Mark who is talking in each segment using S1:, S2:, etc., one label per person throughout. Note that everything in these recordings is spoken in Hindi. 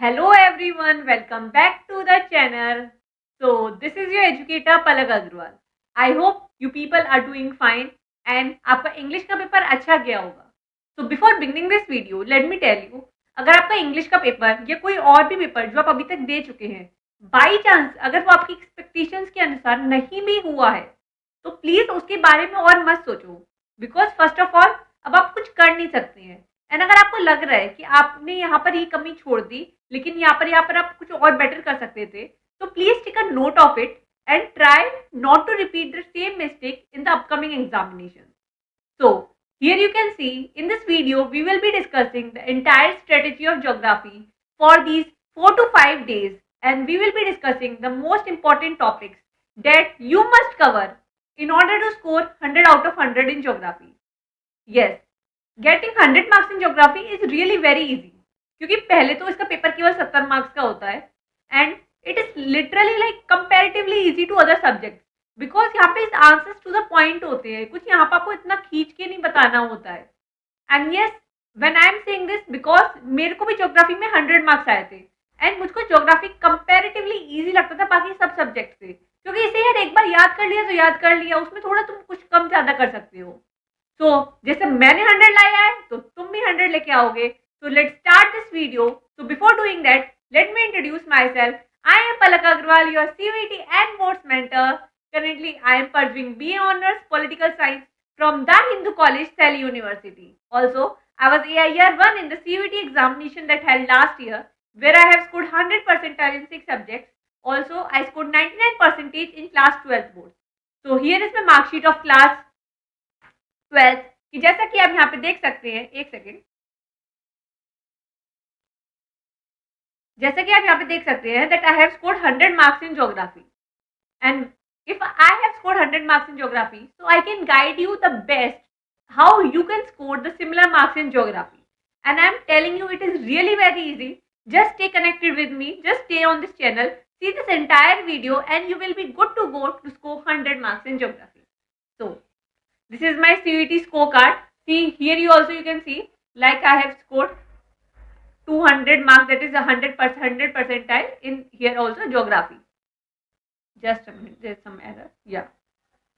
S1: Hello everyone, welcome back to the channel. So this is your educator Palak Agrawal. I hope you people are doing fine and आपका इंग्लिश का पेपर अच्छा गया होगा. So before beginning this video, let me tell you, अगर आपका इंग्लिश का पेपर या कोई और भी पेपर जो आप अभी तक दे चुके हैं, बाई चांस अगर वो आपकी एक्सपेक्टेशंस के अनुसार नहीं भी हुआ है, तो प्लीज उसके बारे में और मत सोचो. बिकॉज फर्स्ट ऑफ ऑल अब आप कुछ कर नहीं सकते हैं. एंड अगर आपको लग रहा है कि आपने यहाँ पर ये कमी छोड़ दी, लेकिन यहाँ पर आप कुछ और बेटर कर सकते थे, तो please take a note of it and try not to repeat the same mistake in the upcoming examination. So, here you can see in this video we will be discussing the entire strategy of geography for these 4 to 5 days, and we will be discussing the most important topics that you must cover in order to score 100 out of 100 in geography. Yes, getting 100 marks in geography is really very easy. क्योंकि पहले तो इसका पेपर केवल 70 मार्क्स का होता है and it is literally like comparatively easy to other subject, because यहाँ पे आंसर्स टू द पॉइंट होते हैं. कुछ यहाँ पर आपको इतना खींच के नहीं बताना होता है. And yes, when I am saying this because मेरे को भी ज्योग्राफी में 100 मार्क्स आए थे एंड मुझको ज्योग्राफी कंपैरेटिवली इजी लगता था बाकी सब सब्जेक्ट से, क्योंकि इसे यार एक बार याद कर लिया तो याद कर लिया, उसमें थोड़ा तुम कुछ कम ज्यादा कर सकते हो. तो जैसे मैंने 100 लाया है तो तुम भी 100 लेके आओगे. So let's start this video. So before doing that, let me introduce myself. I am Palak Agrawal, your CVT and boards mentor. Currently, I am pursuing BA Honors Political Science from The Hindu College, Delhi University. Also, I was AI Year 1 in the CVT examination that held last year, where I have scored 100% in 6 subjects. Also, I scored 99% in class 12th boards. So here is my mark sheet of class 12th. कि जैसा कि आप यहाँ पे देख सकते हैं, एक सेकेंड, जैसे कि आप यहाँ पे देख सकते हैं that I have scored 100 marks in geography, and if I have scored 100 marks in geography, so I can guide you the best how you can score the similar marks in geography. And I am telling you, it is really very easy. Just stay connected with me, just stay on this channel, see this entire video, and you will be good to go to score 100 marks in geography. So this is my CVT scorecard. See here, you can see like I have scored 200 marks, that is 100 percentile in here also geography. Just a minute, there's some error. Yeah,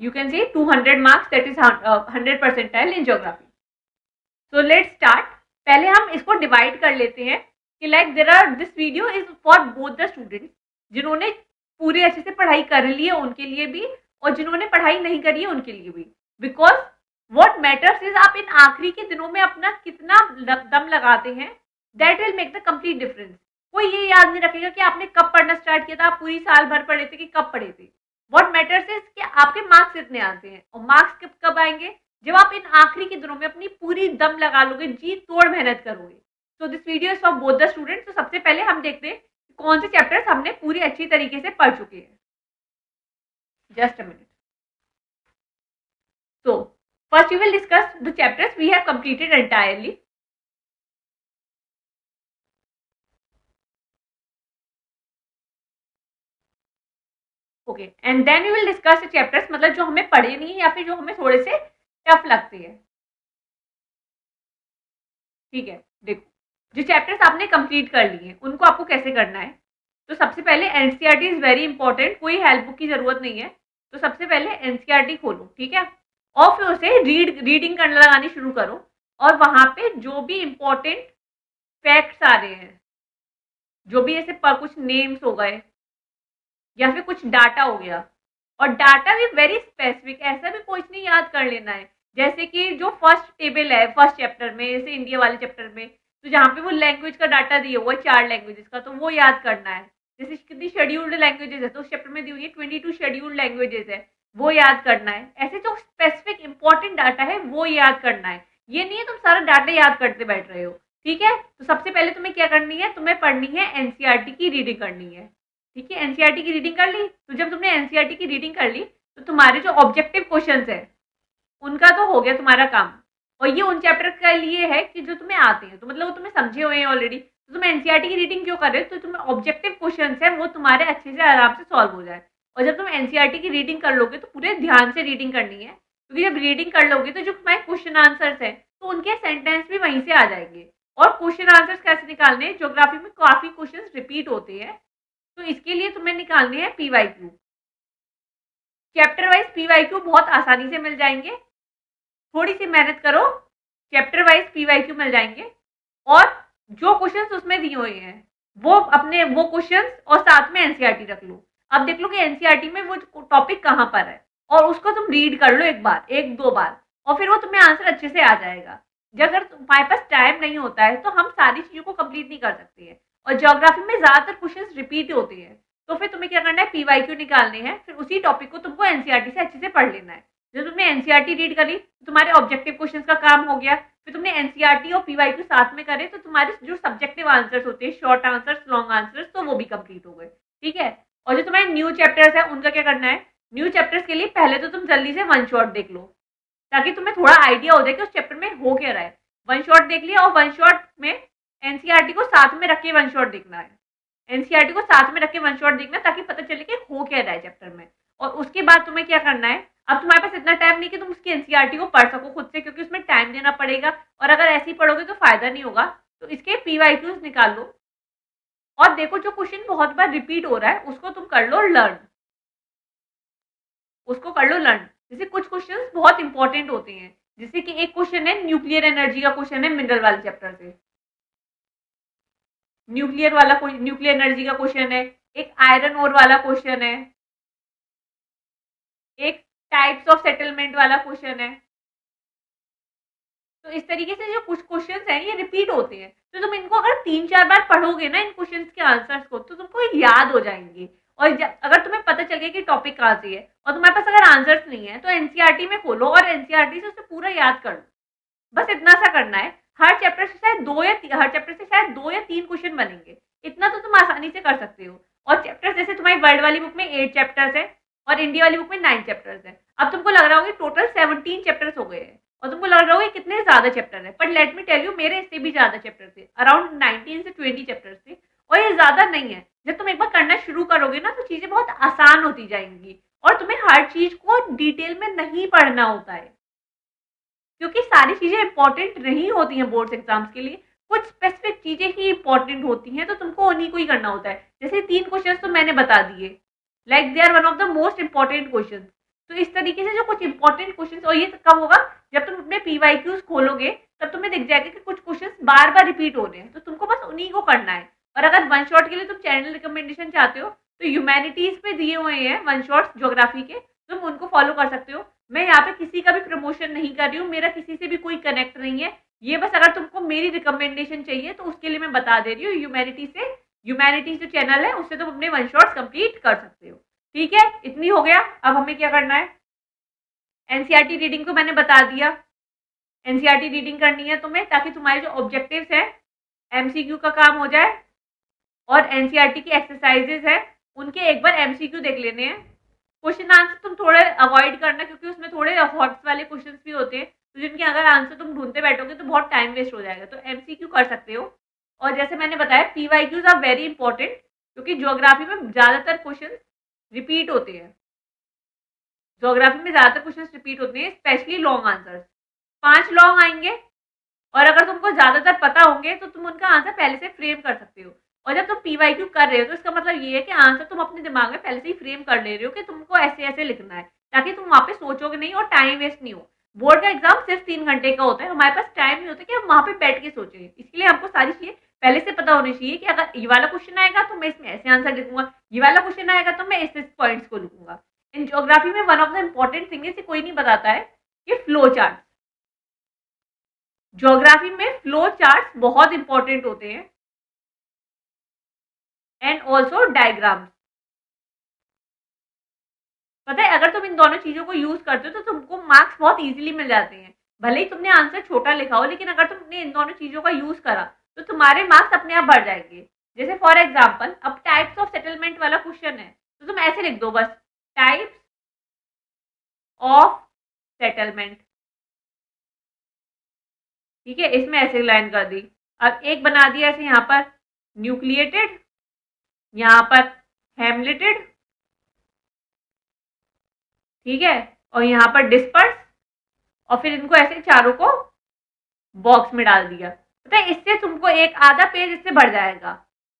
S1: you can see 200 marks, that is 100 percentile in geography. So let's start. पहले हम इसको डिवाइड कर लेते हैं कि like there are, this video is for both the students, जिन्होंने पूरे अच्छे से पढ़ाई कर ली है उनके लिए भी और जिन्होंने पढ़ाई नहीं करी है उनके लिए भी. बिकॉज व्हाट मैटर्स इज आप इन आखिरी के दिनों में अपना कितना दम लगाते हैं, that will make the complete difference. कोई ये याद नहीं रखेगा कि आपने कब पढ़ना स्टार्ट किया था, आप पूरी साल भर पढ़े थे कि कब पढ़े थे. व्हाट मैटर्स इज कि आपके मार्क्स कितने आते हैं, और मार्क्स कब कब आएंगे, जब आप इन आखिरी के दिनों में अपनी पूरी दम लगा लोगे, जी तोड़ मेहनत करोगे. So this video is for both the students. तो सबसे पहले हम देखते हैं कौन से चैप्टर्स हमने पूरी अच्छी तरीके से पढ़ चुके हैं. Just a minute. So first we will discuss the chapters we have completed entirely. Okay, and then we will discuss the chapters मतलब जो हमें पढ़े नहीं या फिर जो हमें थोड़े से टफ लगते हैं. ठीक है, देखो जो चैप्टर्स आपने कंप्लीट कर लिए हैं उनको आपको कैसे करना है. तो सबसे पहले एनसीईआरटी इज वेरी इंपॉर्टेंट, कोई हेल्प बुक की जरूरत नहीं है. तो सबसे पहले एनसीईआरटी खोलो, ठीक है, और फिर उसे रीडिंग करने लगानी शुरू करो. और वहां पे जो भी इंपॉर्टेंट फैक्ट्स आ रहे हैं, जो भी ऐसे कुछ नेम्स हो गए या फिर कुछ डाटा हो गया, और डाटा भी वेरी स्पेसिफिक, ऐसा भी कुछ नहीं याद कर लेना है. जैसे कि जो फर्स्ट टेबल है फर्स्ट चैप्टर में, जैसे इंडिया वाले चैप्टर में, तो जहाँ पे वो लैंग्वेज का डाटा दिया हुआ है 4 लैंग्वेजेस का, तो वो याद करना है. जैसे कितनी शेड्यूल्ड लैंग्वेजेस है, तो उस चैप्टर में दी हुई है 22 शेड्यूल्ड लैंग्वेजेस है, वो याद करना है. ऐसे जो स्पेसिफिक इंपॉर्टेंट डाटा है वो याद करना है. ये नहीं है तुम सारा डाटा याद करते बैठ रहे हो. ठीक है, तो सबसे पहले तुम्हें क्या करनी है, तुम्हें पढ़नी है एनसीईआरटी की रीडिंग करनी है. ठीक है, एनसीईआरटी की रीडिंग कर ली. तो जब तुमने एनसीईआरटी की रीडिंग कर ली तो तुम्हारे जो ऑब्जेक्टिव क्वेश्चंस है उनका तो हो गया तुम्हारा काम. और ये उन चैप्टर के लिए है कि जो तुम्हें आते हैं, तो मतलब वो तुम्हें समझे हुए हैं ऑलरेडी. तो तुम एनसीईआरटी की रीडिंग क्यों कर रहे हो, तो तुम्हें ऑब्जेक्टिव क्वेश्चंस है वो तुम्हारे अच्छे से आराम से सॉल्व हो जाए. और जब तुम एनसीईआरटी की रीडिंग कर लोगे तो पूरे ध्यान से रीडिंग करनी है, क्योंकि जब रीडिंग कर लोगे तो जो तुम्हारे क्वेश्चन आंसर्स है तो उनके सेंटेंस भी वहीं से आ जाएंगे. और क्वेश्चन आंसर्स कैसे निकालने हैं, ज्योग्राफी में काफी क्वेश्चंस रिपीट होते हैं, तो इसके लिए तुम्हें निकालने हैं पीवाईक्यू। चैप्टर वाइज पीवाईक्यू बहुत आसानी से मिल जाएंगे, थोड़ी सी मेहनत करो, चैप्टर वाइज पीवाईक्यू मिल जाएंगे। और जो क्वेश्चंस उसमें दिए हुए हैं वो अपने वो क्वेश्चंस और साथ में एनसीईआरटी रख लो। अब देख लो कि एनसीईआरटी में वो टॉपिक कहाँ पर है, और उसको तुम रीड कर लो एक बार, एक दो बार, और फिर वो तुम्हें आंसर अच्छे से आ जाएगा। जब अगर तुम्हारे पास टाइम नहीं होता है तो हम सारी चीजों को कंप्लीट नहीं कर सकते हैं, और ज्योग्राफी में ज्यादातर क्वेश्चंस रिपीट होते हैं, तो फिर तुम्हें क्या करना है, पीवाईक्यू निकालने हैं, फिर उसी टॉपिक को तुमको एनसीईआरटी से अच्छे से पढ़ लेना है। जब तुमने एनसीईआरटी रीड करी तो तुम्हारे ऑब्जेक्टिव क्वेश्चन का काम हो गया, फिर तुमने एनसीईआरटी और पीवाईक्यू साथ में करे तो तुम्हारे जो सब्जेक्टिव आंसर्स होते हैं, शॉर्ट आंसर्स, लॉन्ग आंसर्स, तो वो भी कंप्लीट हो गए। ठीक है। और जो तुम्हारे न्यू चैप्टर्स है उनका क्या करना है, न्यू चैप्टर्स के लिए पहले तो तुम जल्दी से वन शॉट देख लो, ताकि तुम्हें थोड़ा आइडिया हो जाए कि उस चैप्टर में हो क्या रहा है। वन शॉट देख लिया, और वन शॉट में एनसीईआरटी को साथ में रख के वन शॉट देखना है, एनसीईआरटी को साथ में रख के वन शॉट देखना, ताकि पता चले कि हो क्या रहा है चैप्टर में। और उसके बाद तुम्हें क्या करना है, अब तुम्हारे पास इतना टाइम नहीं कि तुम उसकी एनसीईआरटी को पढ़ सको खुद से, क्योंकि उसमें टाइम देना पड़ेगा, और अगर ऐसे ही पढ़ोगे तो फायदा नहीं होगा। तो इसके पीवाईक्यूज निकाल लो, और देखो जो क्वेश्चन बहुत बार रिपीट हो रहा है उसको तुम कर लो लर्न, उसको कर लो लर्न। जैसे कुछ क्वेश्चंस बहुत इंपॉर्टेंट होते हैं, जैसे कि एक क्वेश्चन है न्यूक्लियर एनर्जी का, क्वेश्चन है मिनरल वाले चैप्टर से, न्यूक्लियर एनर्जी का क्वेश्चन है, एक आयरन ओर वाला क्वेश्चन है, एक टाइप्स ऑफ सेटलमेंट वाला क्वेश्चन है। तो इस तरीके से जो कुछ क्वेश्चंस हैं ये रिपीट होते हैं, तो तुम इनको अगर 3-4 बार पढ़ोगे ना इन क्वेश्चंस के आंसर्स को, तो तुमको याद हो जाएंगे। और अगर तुम्हें पता चल गया कि टॉपिक कहाँ से है और तुम्हारे पास अगर आंसर्स नहीं है, तो एनसीईआरटी में खोलो और एनसीईआरटी से उसे पूरा याद कर लो। बस इतना सा करना है। हर चैप्टर से शायद 2 या 3 क्वेश्चन बनेंगे, इतना तो तुम आसानी से कर सकते हो। और चैप्टर्स जैसे तुम्हारी वर्ल्ड वाली बुक में 8 चैप्टर्स है और इंडिया वाली बुक में 9 चैप्टर्स है। अब तुमको लग रहा होगा टोटल 17 चैप्टर्स हो गए हैं, और तुमको लग रहा होगा कितने ज्यादा चैप्टर है, but let me tell you, मेरे इससे भी ज्यादा चैप्टर थे, अराउंड 19 से 20 चैप्टर्स थे, और ये ज्यादा नहीं है। जब तुम एक बार करना शुरू करोगे ना, तो चीजें बहुत आसान होती जाएंगी, और तुम्हें हर चीज को डिटेल में नहीं पढ़ना होता है, क्योंकि सारी चीजें इंपॉर्टेंट नहीं होती हैं बोर्ड्स एग्जाम्स के लिए, कुछ स्पेसिफिक चीजें ही इंपॉर्टेंट होती हैं, तो तुमको उन्हीं को ही करना होता है। जैसे 3 क्वेश्चंस तो मैंने बता दिए, like they are one of the most important questions. तो इस तरीके से जो कुछ इंपॉर्टेंट क्वेश्चंस, और ये कब होगा, जब तुम अपने पीवाईक्यूज खोलोगे तब तुम्हें दिख जाएगा कि कुछ क्वेश्चंस बार बार रिपीट हो रहे हैं, तो तुमको बस उन्हीं को करना है। और अगर वन शॉट के लिए तुम चैनल रिकमेंडेशन चाहते हो, तो ह्यूमैनिटीज पे दिए हुए हैं वन शॉट्स ज्योग्राफी के, तुम उनको फॉलो कर सकते हो। मैं यहाँ पे किसी का भी प्रमोशन नहीं कर रही हूँ, मेरा किसी से भी कोई कनेक्ट नहीं है, ये बस अगर तुमको मेरी रिकमेंडेशन चाहिए तो उसके लिए मैं बता दे रही हूँ। ह्यूमैनिटीज जो चैनल है उससे तुम अपने वन शॉट्स कंप्लीट कर सकते हो। ठीक है, इतनी हो गया। अब हमें क्या करना है, एनसीईआरटी रीडिंग तो मैंने बता दिया, एनसीईआरटी रीडिंग करनी है तुम्हें, ताकि तुम्हारे जो ऑब्जेक्टिव्स है एमसीक्यू का काम हो जाए, और एनसीईआरटी की एक्सरसाइजेज है उनके एक बार एमसीक्यू देख लेने हैं। क्वेश्चन आंसर तुम थोड़े अवॉइड करना, क्योंकि उसमें थोड़े हॉट्स वाले क्वेश्चंस भी होते हैं, तो जिनके अगर आंसर तुम ढूंढते बैठोगे तो बहुत टाइम वेस्ट हो जाएगा, तो एमसीक्यू कर सकते हो। और जैसे मैंने बताया पीवाईक्यूज आर वेरी इंपॉर्टेंट, क्योंकि ज्योग्राफी में ज्यादातर क्वेश्चन रिपीट होते हैं, ज्योग्राफी में ज्यादातर क्वेश्चन रिपीट होते हैं, स्पेशली लॉन्ग आंसर। 5 लॉन्ग आएंगे, और अगर तुमको ज्यादातर पता होंगे तो तुम उनका आंसर पहले से फ्रेम कर सकते हो। और जब तुम पीवाईक्यू कर रहे हो तो इसका मतलब ये है कि आंसर तुम अपने दिमाग में पहले से ही फ्रेम कर ले रहे हो कि तुमको ऐसे ऐसे लिखना है, ताकि तुम वहां पे सोचोगे नहीं और टाइम वेस्ट नहीं हो। बोर्ड का एग्जाम सिर्फ 3 घंटे का होता है, हमारे पास टाइम नहीं होता कि हम वहां पे बैठ के सोचें, इसलिए हमको सारी चीजें पहले से पता होनी चाहिए कि अगर ये वाला क्वेश्चन आएगा तो मैं इसमें ऐसे आंसर लिखूंगा, ये वाला क्वेश्चन आएगा तो मैं इस पॉइंट्स को लिखूंगा। इन ज्योग्राफी में one of the important thing है, कोई नहीं बताता है, कि फ्लो चार्ट। ज्योग्राफी में फ्लो चार्ट्स बहुत इंपॉर्टेंट होते हैं, एंड ऑल्सो डायग्राम्स। पता है अगर तुम इन दोनों चीजों को यूज करते हो तो तुमको मार्क्स बहुत इजीली मिल जाते हैं, भले ही तुमने आंसर छोटा लिखा हो, लेकिन अगर तुमने इन दोनों चीजों का यूज करा तो तुम्हारे मार्क्स अपने आप बढ़ जाएंगे। जैसे फॉर एग्जाम्पल अब टाइप्स ऑफ सेटलमेंट वाला क्वेश्चन है, तो तुम ऐसे लिख दो बस, टाइप्स ऑफ सेटलमेंट। ठीक है, इसमें ऐसे लाइन कर दी। अब एक बना दिया ऐसे यहाँ पर न्यूक्लिएटेड, यहाँ पर हेमलेटेड, ठीक है, और यहाँ पर डिस्पर्स, और फिर इनको ऐसे चारों को बॉक्स में डाल दिया। पता है, इससे तुमको एक आधा पेज इससे बढ़ जाएगा,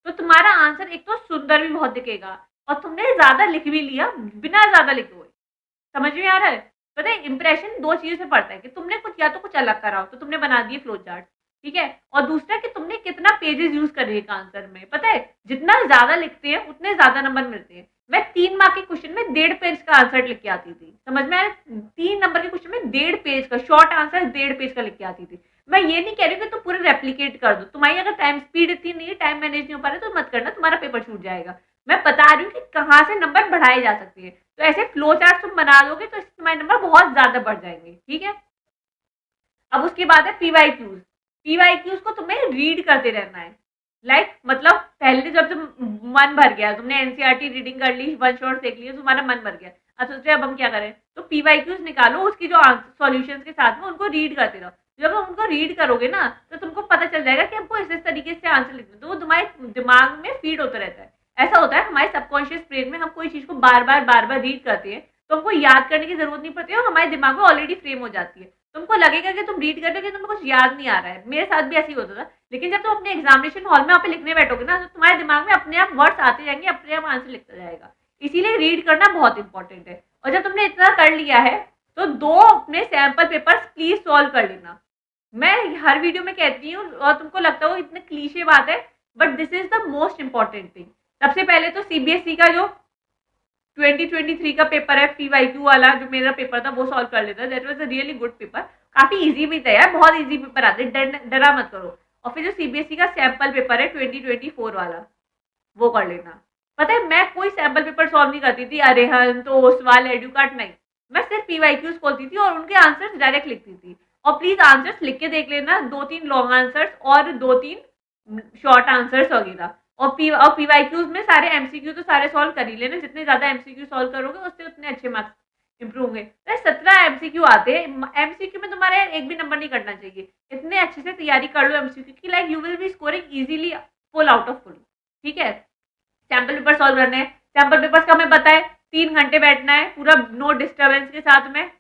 S1: तो तुम्हारा आंसर एक तो सुंदर भी बहुत दिखेगा और तुमने ज्यादा लिख भी लिया बिना ज्यादा लिखे हुए। समझ में आ रहा है? पता है, इंप्रेशन दो चीजों से पड़ता है कि तुमने कुछ या तो कुछ अलग करा हो तो तुमने बना दिए फ्लो चार्ट, ठीक है, और दूसरा कि तुमने कितना पेजेस यूज कर रही है आंसर में। पता है, जितना ज्यादा लिखते हैं उतने ज्यादा नंबर मिलते हैं। मैं 3 मार्क के क्वेश्चन में 1.5 पेज का आंसर लिख के आती थी, समझ में आया? 3 नंबर के क्वेश्चन में 1.5 पेज का शॉर्ट आंसर 1.5 पेज का लिख के आती थी। मैं ये नहीं कह रही कि तुम पूरे रेप्लीकेट कर दो, तुम्हारी अगर टाइम स्पीड इतनी नहीं है, टाइम मैनेज नहीं हो पा रहा तो मत करना, तुम्हारा पेपर छूट जाएगा। मैं बता रही हूँ कि कहाँ से नंबर बढ़ाए जा सकते हैं। तो ऐसे फ्लो चार्ट तुम बना लोगे तो इससे तुम्हारे नंबर बहुत ज्यादा बढ़ जाएंगे, ठीक है। अब उसके बाद है पीवाईक्यूज। पीवाईक्यूज को तुम्हें रीड करते रहना है। मतलब पहले जब तुम मन भर गया, तुमने एनसीईआरटी रीडिंग कर ली, वन शॉट देख लिया, तुम्हारा मन भर गया, अब सोच रहे अब हम क्या करें, तो पीवाईक्यूज निकालो, उसकी जो सॉल्यूशंस के साथ में उनको रीड करते रहो। जब तुम उनको रीड करोगे ना तो तुमको पता चल जाएगा कि हमको इस तरीके से आंसर लिखना है, तो वो तुम्हारे दिमाग में फीड होता रहता है। ऐसा होता है हमारे सबकॉन्शियस ब्रेन में, हम कोई चीज को बार बार रीड करते हैं तो हमको याद करने की जरूरत नहीं पड़ती है और हमारे दिमाग में ऑलरेडी फ्रेम हो जाती है। तुमको लगेगा कि तुम रीड कर रहे हो कि तुमको कुछ याद नहीं आ रहा है, मेरे साथ भी ऐसे ही होता था। लेकिन जब तुम अपने एग्जामिनेशन हॉल में वहाँ पे लिखने बैठोगे ना तो तुम्हारे दिमाग में अपने आप वर्ड्स आते जाएंगे, अपने आप आंसर लिखता जाएगा। इसीलिए रीड करना बहुत इंपॉर्टेंट है। और जब तुमने इतना कर लिया है तो 2 अपने सैंपल पेपर्स प्लीज सॉल्व कर लेना। मैं हर वीडियो में कहती हूँ और तुमको लगता हो इतनी क्लीशे बात है, but this is the most important thing. सबसे पहले तो सीबीएसई का जो 2023 का पेपर है पीवाईक्यू वाला, जो मेरा पेपर था वो सॉल्व कर लेता। That was a really good paper, काफी इजी भी था यार, बहुत इजी पेपर आते, डरा मत करो। और फिर जो सीबीएसई का सैंपल पेपर है 2024 वाला, वो कर लेना। पता है, मैं कोई सैंपल पेपर सॉल्व नहीं करती थी, अरिहंत, ओसवाल, एडुकाट, नहीं। मैं सिर्फ पीवाईक्यूज खोलती थी और उनके आंसर्स डायरेक्ट लिखती थी। और प्लीज आंसर्स लिख के देख लेना, 2-3 लॉन्ग आंसर्स और 2-3 शॉर्ट आंसर्स वगैरह। और पीवाईक्यूज में सारे एमसीक्यू तो सारे सॉल्व कर ही लेना, जितने ज्यादा एमसीक्यू सॉल्व करोगे उससे उतने अच्छे मार्क्स इंप्रूव होंगे। 17 एमसीक्यू आते हैं, एमसीक्यू में तुम्हारे एक भी नंबर नहीं कटना चाहिए। इतने अच्छे से तैयारी कर लो एमसीक्यू की, like you will B scoring easily full out of full, ठीक है। सैंपल पेपर सॉल्व करने हैं। सैंपल पेपर्स का हमें पता है 3 घंटे बैठना है पूरा, नो डिस्टर्बेंस के साथ में,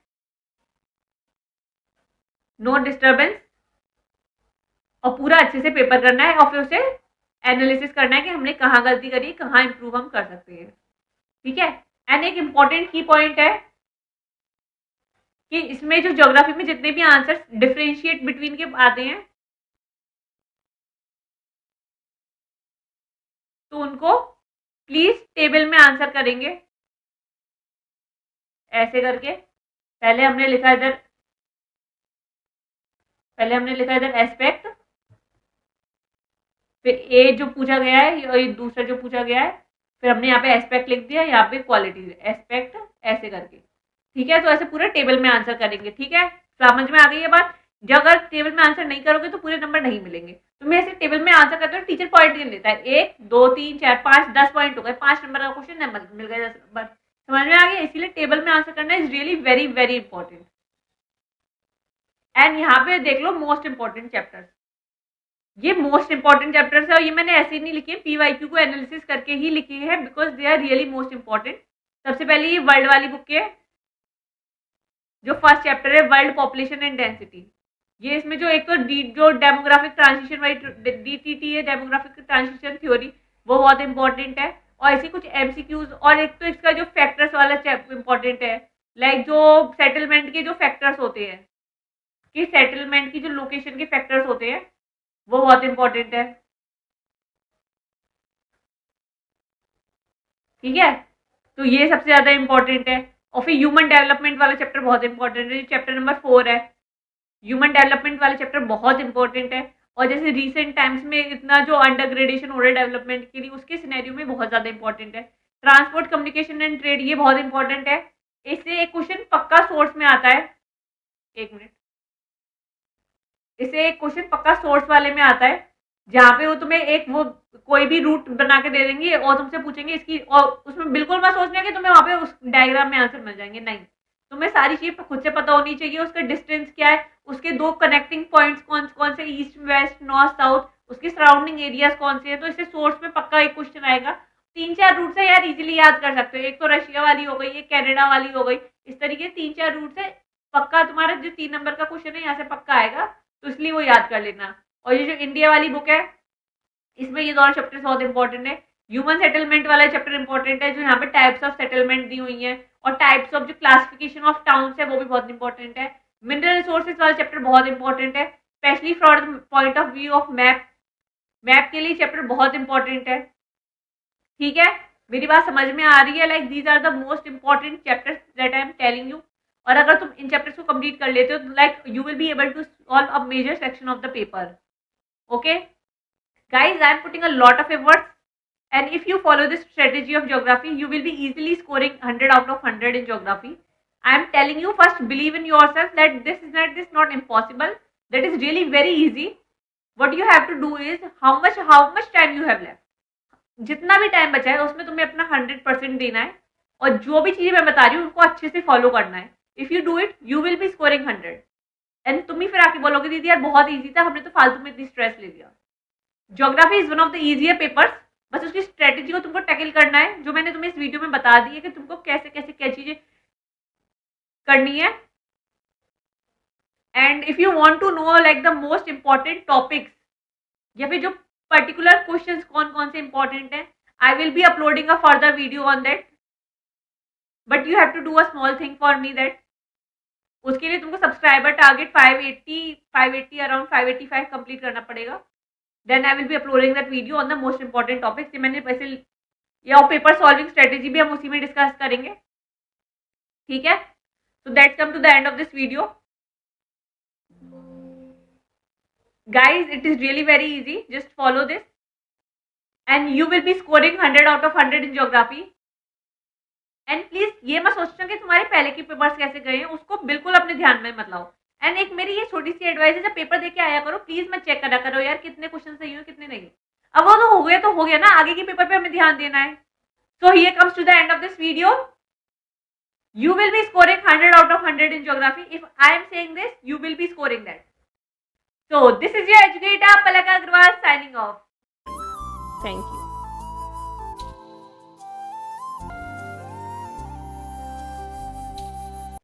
S1: नो डिस्टर्बेंस, और पूरा अच्छे से पेपर करना है और फिर उसे एनालिसिस करना है कि हमने कहाँ गलती करी, कहाँ इंप्रूव हम कर सकते हैं, ठीक है। एंड एक इंपॉर्टेंट की पॉइंट है कि इसमें जो ज्योग्राफी में जितने भी आंसर डिफरेंशिएट बिटवीन के आते हैं तो उनको प्लीज टेबल में आंसर करेंगे ऐसे करके। पहले हमने लिखा इधर एस्पेक्ट, फिर ए जो पूछा गया है और दूसरा जो पूछा गया है, फिर हमने यहाँ पे एस्पेक्ट लिख दिया, यहाँ पे क्वालिटी एस्पेक्ट, ऐसे करके, ठीक है। तो ऐसे पूरे टेबल में आंसर करेंगे, ठीक है। समझ में आ गई है बात? जब अगर टेबल में आंसर नहीं करोगे तो पूरे नंबर नहीं मिलेंगे। तो मैं ऐसे टेबल में आंसर करते हो, टीचर पॉइंट गिन लेता है, 1 2 3 4 5 10 पॉइंट हो गए, 5 नंबर का क्वेश्चन नंबर मिल गए 10 नंबर। समझ में आ गया? इसीलिए टेबल में आंसर करना is really very very important. And यहाँ पे देख लो मोस्ट इंपॉर्टेंट चैप्टर्स, ये मोस्ट इंपॉर्टेंट चैप्टर्स है और ये मैंने ऐसे ही नहीं लिखे, पीवाईक्यू को एनालिसिस करके ही लिखे हैं because they are really most important. सबसे पहले ये वर्ल्ड वाली बुक है, जो फर्स्ट चैप्टर है वर्ल्ड पॉपुलेशन एंड डेंसिटी। ये इसमें जो एक तो जो डेमोग्राफिक ट्रांजिशन वाली डीटीटी है, डेमोग्राफिक ट्रांजिशन थ्योरी, वो बहुत इंपॉर्टेंट है। और ऐसे कुछ एमसीक्यूज, और एक तो इसका जो फैक्टर्स वाला इंपॉर्टेंट है, लाइक जो सेटलमेंट के जो फैक्टर्स होते हैं, कि सेटलमेंट की जो लोकेशन के फैक्टर्स होते हैं वो बहुत इंपॉर्टेंट है, ठीक है। तो ये सबसे ज्यादा इंपॉर्टेंट है। और फिर ह्यूमन डेवलपमेंट वाला चैप्टर बहुत इंपॉर्टेंट है, चैप्टर नंबर 4 है। ह्यूमन डेवलपमेंट वाला चैप्टर बहुत इंपॉर्टेंट है। और जैसे रिसेंट टाइम्स में इतना जो अंडर ग्रेडेशन हो रहा है डेवलपमेंट के लिए, उसके सिनेरियो में बहुत ज्यादा इंपॉर्टेंट है। ट्रांसपोर्ट, कम्युनिकेशन एंड ट्रेड, ये बहुत इंपॉर्टेंट है। इससे एक क्वेश्चन पक्का सोर्स में आता है, एक मिनट, इससे एक क्वेश्चन पक्का सोर्स वाले में आता है, जहाँ पे वो तुम्हें एक वो कोई भी रूट बना के दे देंगे और तुमसे पूछेंगे इसकी, और उसमें बिल्कुल मत सोचना कि तुम्हें वहां पे उस डायग्राम में आंसर मिल जाएंगे, नहीं। तुम्हें सारी चीज खुद से पता होनी चाहिए, उसका डिस्टेंस क्या है, उसके 2 कनेक्टिंग पॉइंट्स कौन कौन से, ईस्ट वेस्ट नॉर्थ साउथ, उसके सराउंडिंग एरियाज कौन से हैं। तो इससे सोर्स में पक्का एक क्वेश्चन आएगा। 3-4 रूट से यार इजीली याद कर सकते हो, एक तो रशिया वाली हो गई, एक कनाडा वाली हो गई, इस तरीके से 3-4 रूट से पक्का तुम्हारा जो 3 नंबर का क्वेश्चन है यहाँ से पक्का आएगा, तो इसलिए वो याद कर लेना। और ये जो इंडिया वाली बुक है इसमें ये दोनों चैप्टर्स बहुत इंपॉर्टेंट है। ह्यूमन सेटलमेंट वाला चैप्टर इंपॉर्टेंट है, जो यहाँ पे टाइप्स ऑफ सेटलमेंट दी हुई है, और टाइप्स ऑफ जो क्लासिफिकेशन ऑफ टाउन्स है वो भी बहुत इंपॉर्टेंट है। मिनरल रिसोर्सेज वाला चैप्टर बहुत इंपॉर्टेंट है, specially from the point of view of map. Map के लिए चैप्टर बहुत इंपॉर्टेंट है। ठीक है, मेरी बात समझ में आ रही है? Like these are the most important chapters that I am telling you. और अगर तुम इन चैप्टर्स को कंप्लीट कर लेते हो तो like you will be able to solve a major section of the paper. Okay guys, I am putting a lot of efforts, and if you follow this strategy of geography you will be easily scoring 100 out of 100 in geography. I am telling you, first believe in yourself that this not impossible, that is really very easy. What you have to do is how much time you have left, जितना भी टाइम बचा है उसमें तुम्हें अपना 100% देना है, और जो भी चीजें मैं बता रही हूँ उनको अच्छे से फॉलो करना है। If you do it you will B scoring 100, and तुम ही फिर आके बोलोगे दीदी यार बहुत ईजी था, हमने तो फालतू में इतनी स्ट्रेस ले लिया। Geography is one of the easier papers, बस उसकी स्ट्रेटेजी को तुमको टैकल करना है, जो मैंने तुम्हें इस वीडियो में बता दी है कि तुमको कैसे कैसे क्या चीजें करनी है। And if you want to know like the most important topics या फिर जो पर्टिकुलर क्वेश्चंस कौन कौन से इंपॉर्टेंट हैं, I will be uploading a further video on that, but you have to do a small thing for me that. उसके लिए तुमको सब्सक्राइबर टारगेट 580 अराउंड 585 कंप्लीट करना पड़ेगा। Then I will be uploading that video on the most important topics. मैंने वैसे या पेपर सॉल्विंग स्ट्रेटेजी भी हम उसी में डिस्कस करेंगे। ठीक है, so that's come to the end of this video. Guys, it is really very easy, just follow this and you will be scoring 100 out of 100 in geography. And please ये मत सोचना कि तुम्हारे पहले के पेपर्स कैसे गए हैं, उसको बिल्कुल अपने ध्यान में मत लाओ। एंड एक मेरी ये छोटी सी एडवाइस है, जब पेपर देके आया करो प्लीज मत चेक करा करो यार कितने क्वेश्चन सही हो कितने नहीं। अब वो तो हो गया ना, आगे के पेपर पे हमें ध्यान देना है। So here comes to the end of this video. You will be scoring 100 out of 100 in geography. If I am saying this, you will be scoring that. So, this is your educator, Palak Agrawal, signing off.
S2: Thank you.